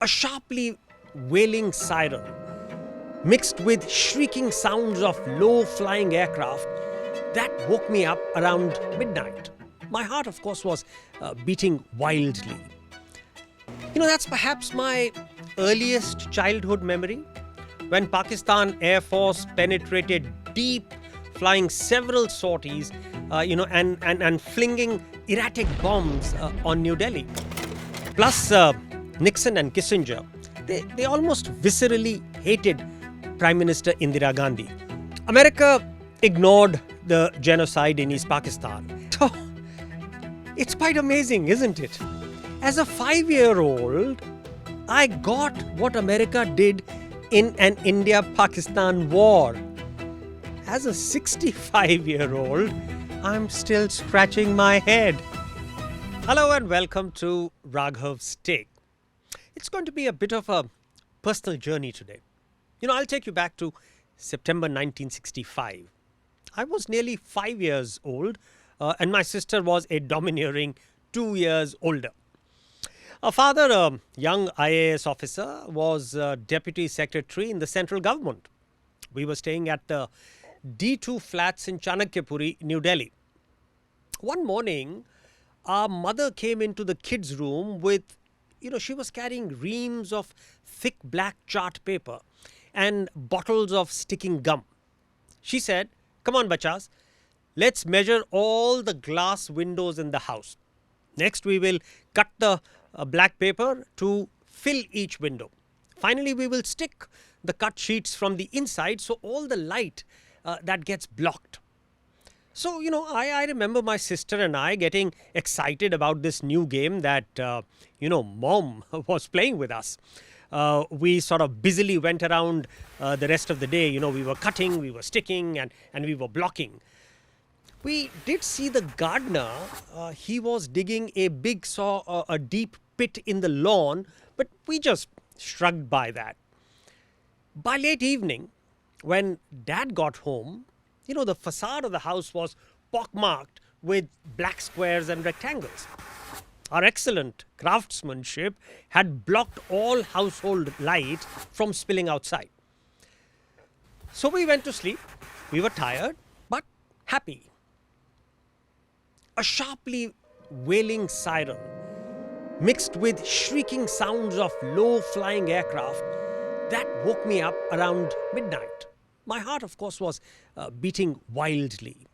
A sharply wailing siren, mixed with shrieking sounds of low-flying aircraft, that woke me up around midnight. My heart, of course, was beating wildly. That's perhaps my earliest childhood memory, when Pakistan Air Force penetrated deep, flying several sorties, and flinging erratic bombs on New Delhi. Plus, Nixon and Kissinger, they almost viscerally hated Prime Minister Indira Gandhi. America ignored the genocide in East Pakistan. So, it's quite amazing, isn't it? As a 5-year-old, I got what America did in an India-Pakistan war. As a 65-year-old, I'm still scratching my head. Hello and welcome to Raghav's Take. It's going to be a bit of a personal journey today. I'll take you back to September 1965. I was nearly 5 years old, and my sister was a domineering 2 years older. Our father, a young IAS officer, was deputy secretary in the central government. We were staying at the D2 flats in Chanakyapuri, New Delhi. One morning, our mother came into the kids' room with, she was carrying reams of thick black chart paper and bottles of sticking gum. She said, "Come on, bachas, let's measure all the glass windows in the house. Next, we will cut the black paper to fill each window. Finally, we will stick the cut sheets from the inside so all the light that gets blocked." So, I remember my sister and I getting excited about this new game that, mom was playing with us. We sort of busily went around the rest of the day. We were cutting, we were sticking, and we were blocking. We did see the gardener. He was digging a deep pit in the lawn, but we just shrugged by that. By late evening, when Dad got home, the facade of the house was pockmarked with black squares and rectangles. Our excellent craftsmanship had blocked all household light from spilling outside. So we went to sleep. We were tired, but happy. A sharply wailing siren, mixed with shrieking sounds of low-flying aircraft, that woke me up around midnight. My heart, of course, was beating wildly.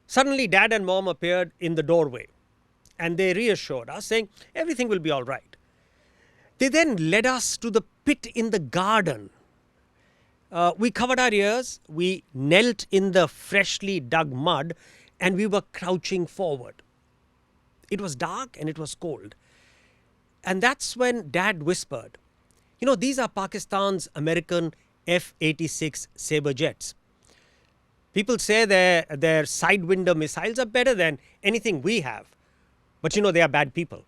Suddenly, Dad and Mom appeared in the doorway, and they reassured us, saying everything will be all right. They then led us to the pit in the garden. We covered our ears, we knelt in the freshly dug mud, and we were crouching forward. It was dark and it was cold. And that's when Dad whispered, these are Pakistan's American F-86 Sabre jets. People say their sidewinder missiles are better than anything we have. But they are bad people.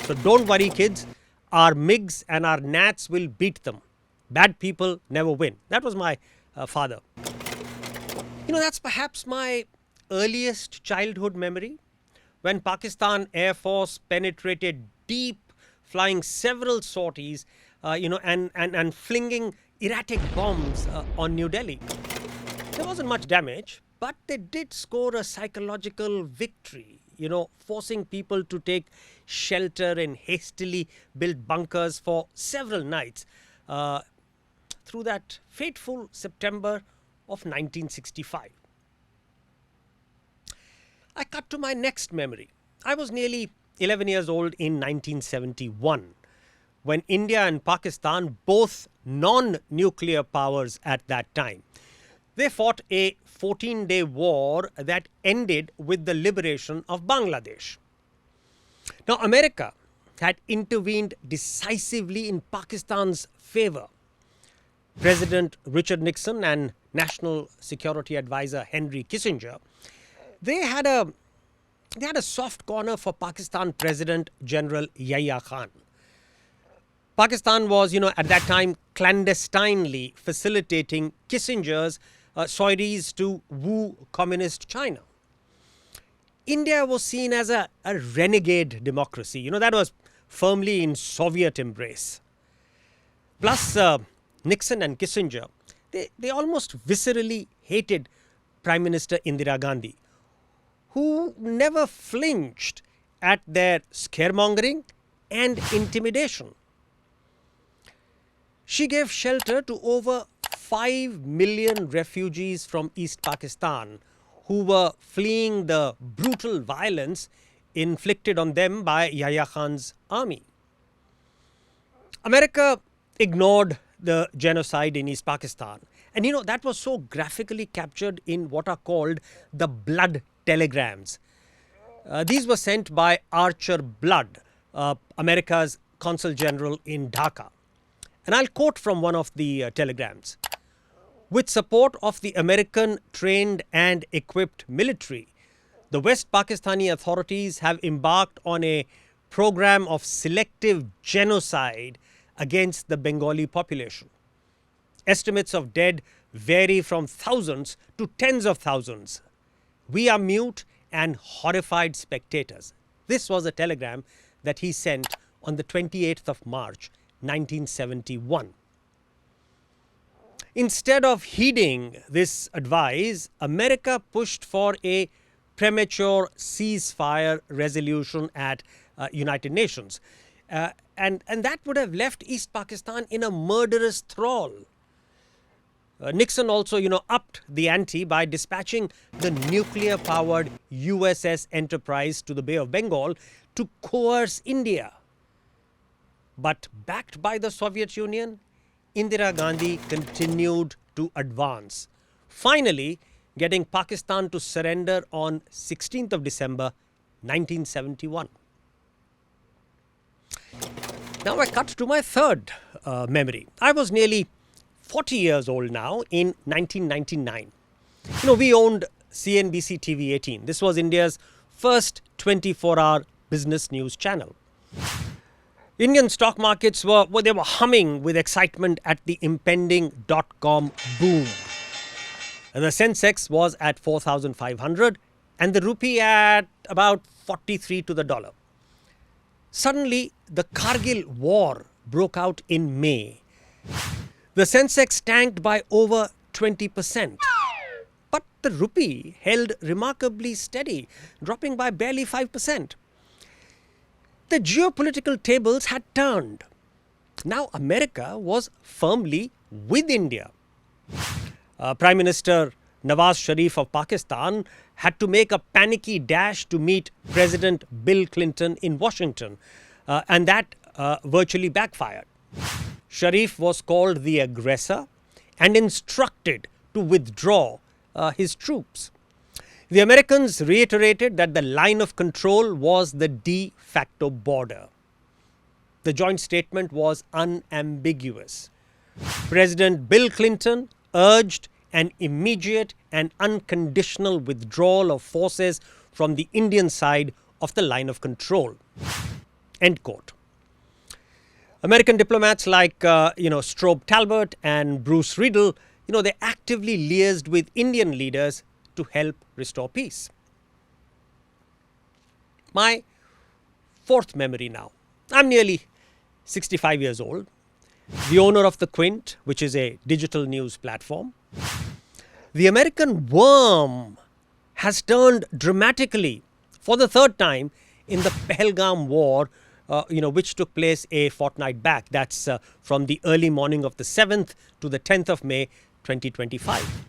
So don't worry, kids. Our MiGs and our Nats will beat them. Bad people never win. That was my father. That's perhaps my earliest childhood memory, when Pakistan Air Force penetrated deep, flying several sorties, and flinging erratic bombs on New Delhi. There wasn't much damage, but they did score a psychological victory, forcing people to take shelter in hastily built bunkers for several nights through that fateful September of 1965. I cut to my next memory. I was nearly 11 years old in 1971, when India and Pakistan, both non-nuclear powers at that time, they fought a 14-day war that ended with the liberation of Bangladesh. Now, America had intervened decisively in Pakistan's favor. President Richard Nixon and National Security Advisor Henry Kissinger, they had a soft corner for Pakistan President General Yahya Khan. Pakistan was, at that time, clandestinely facilitating Kissinger's sorties to woo communist China. India was seen as a renegade democracy. That was firmly in Soviet embrace. Plus, Nixon and Kissinger, they almost viscerally hated Prime Minister Indira Gandhi, who never flinched at their scaremongering and intimidation. She gave shelter to over 5 million refugees from East Pakistan who were fleeing the brutal violence inflicted on them by Yahya Khan's army. America ignored the genocide in East Pakistan. And that was so graphically captured in what are called the blood telegrams. These were sent by Archer Blood, America's consul general in Dhaka. And I'll quote from one of the telegrams. With support of the American trained and equipped military, the West Pakistani authorities have embarked on a program of selective genocide against the Bengali population. Estimates of dead vary from thousands to tens of thousands. We are mute and horrified spectators. This was a telegram that he sent on the 28th of March, 1971. Instead of heeding this advice, America pushed for a premature ceasefire resolution at United Nations. And that would have left East Pakistan in a murderous thrall. Nixon also, upped the ante by dispatching the nuclear-powered USS Enterprise to the Bay of Bengal to coerce India. But backed by the Soviet Union, Indira Gandhi continued to advance, finally getting Pakistan to surrender on 16th of December, 1971. Now I cut to my third memory. I was nearly 40 years old now in 1999. We owned CNBC TV 18. This was India's first 24-hour business news channel. Indian stock markets were humming with excitement at the impending dot-com boom. And the Sensex was at 4,500 and the rupee at about 43 to the dollar. Suddenly, the Kargil war broke out in May. The Sensex tanked by over 20%. But the rupee held remarkably steady, dropping by barely 5%. The geopolitical tables had turned. Now America was firmly with India. Prime Minister Nawaz Sharif of Pakistan had to make a panicky dash to meet President Bill Clinton in Washington, and that virtually backfired. Sharif was called the aggressor and instructed to withdraw his troops. The Americans reiterated that the line of control was the de facto border. The joint statement was unambiguous. President Bill Clinton urged an immediate and unconditional withdrawal of forces from the Indian side of the line of control. End quote. American diplomats like Strobe Talbot and Bruce Riedel, they actively liaised with Indian leaders to help restore peace. My fourth memory now. I'm nearly 65 years old, the owner of the Quint, which is a digital news platform. The American worm has turned dramatically for the third time in the Pahalgam war, which took place a fortnight back. That's from the early morning of the 7th to the 10th of May, 2025.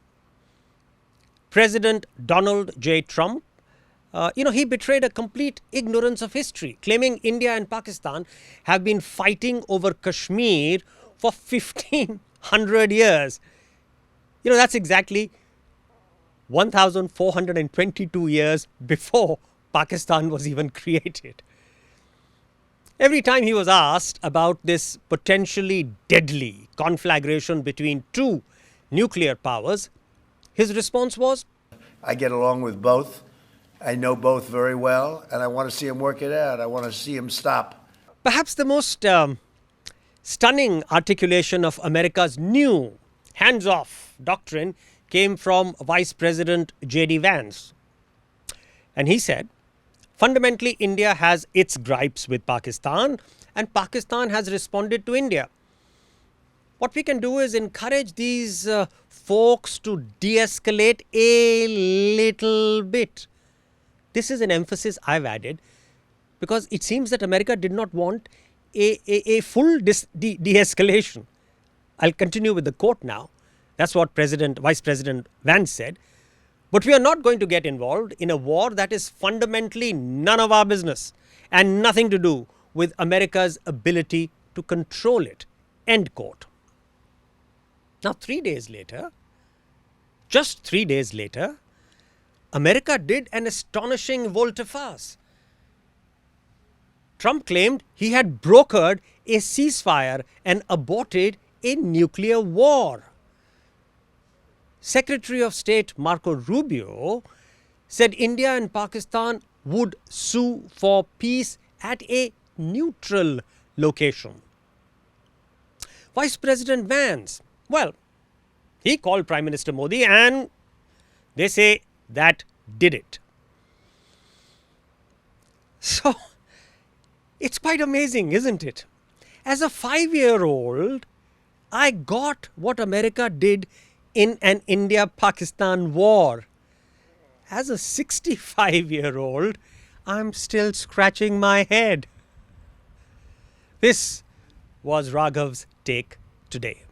President Donald J. Trump, he betrayed a complete ignorance of history, claiming India and Pakistan have been fighting over Kashmir for 1,500 years. That's exactly 1,422 years before Pakistan was even created. Every time he was asked about this potentially deadly conflagration between two nuclear powers, his response was, I get along with both. I know both very well, and I want to see them work it out. I want to see them stop. Perhaps the most stunning articulation of America's new hands-off doctrine came from Vice President J.D. Vance. And he said, fundamentally, India has its gripes with Pakistan, and Pakistan has responded to India. What we can do is encourage these folks to de-escalate a little bit. This is an emphasis I've added because it seems that America did not want a full de-escalation. I'll continue with the quote now. That's what Vice President Vance said. But we are not going to get involved in a war that is fundamentally none of our business and nothing to do with America's ability to control it. End quote. Now, 3 days later, just 3 days later, America did an astonishing volte-face. Trump claimed he had brokered a ceasefire and aborted a nuclear war. Secretary of State Marco Rubio said India and Pakistan would sue for peace at a neutral location. Vice President Vance, well, he called Prime Minister Modi and they say that did it. So, it's quite amazing, isn't it? As a 5-year-old, I got what America did in an India-Pakistan war. As a 65-year-old, I'm still scratching my head. This was Raghav's take today.